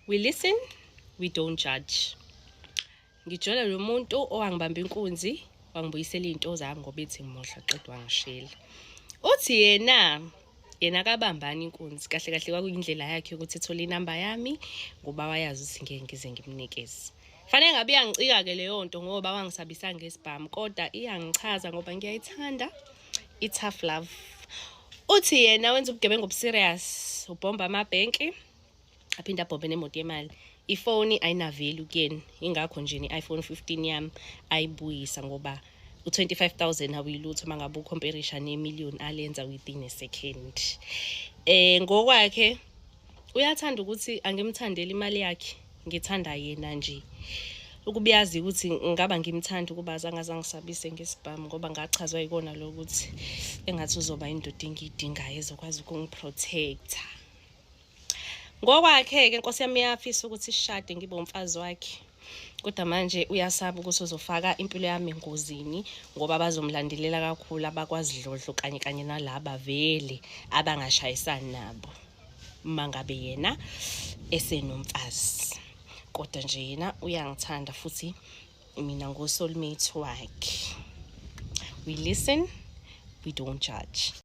We listen, we don't judge. Ngijola lo muntu owangibamba inkunzi, wangibuyisela izinto zami ngoba ethi ngimohla qedwa wangishela. Uthi yena akabambani inkunzi, kahle kahle kwakuyindlela yakhe ukuthi ethola inamba yami ngoba wayazi ukuthi ngeke ngize ngimnikeze. Fanele ngabe iyangicika ke leyo nto ngoba wangisabisa ngesibhamu, kodwa iyangichaza ngoba ngiyayithanda i-tough love. Uthi yena wenza ubugebengu obuserious, ubhomba amabhenki, aphinde abhombe nemoto yemali. Ifoni ayinaveli kuyena, ingakho nje ne-iPhone 15 yami ayibuyisa ngoba u-25,000 awuyilutho mangabe ucomparison ne-million alenza within a second. Ngokwakhe uyathanda ukuthi angimthandeli imali yakhe, ngithanda yena nje. Ukubiyazi ukuthi ngaba ngimthanda ukuba azange ngisabise ngesibhamu ngoba ngachazwa yikona lokuthi engathi uzoba indoda engiyidingayo ezokwazi ukungiprotecta. Ngokwakhe ke Nkosi yami iyafisa ukuthi sishade ngibe umfazi wakhe. Kodwa manje uyasaba ukuthi uzofaka impilo yami engozini ngoba bazomlandelela kakhulu abakwaZidlodlo kanye nalaba vele abangashayisani nabo. Mangabe yena esenomfazi. Kodwa nje yena uyangithanda futhi mina ngo soulmate wakhe. We listen, we don't judge.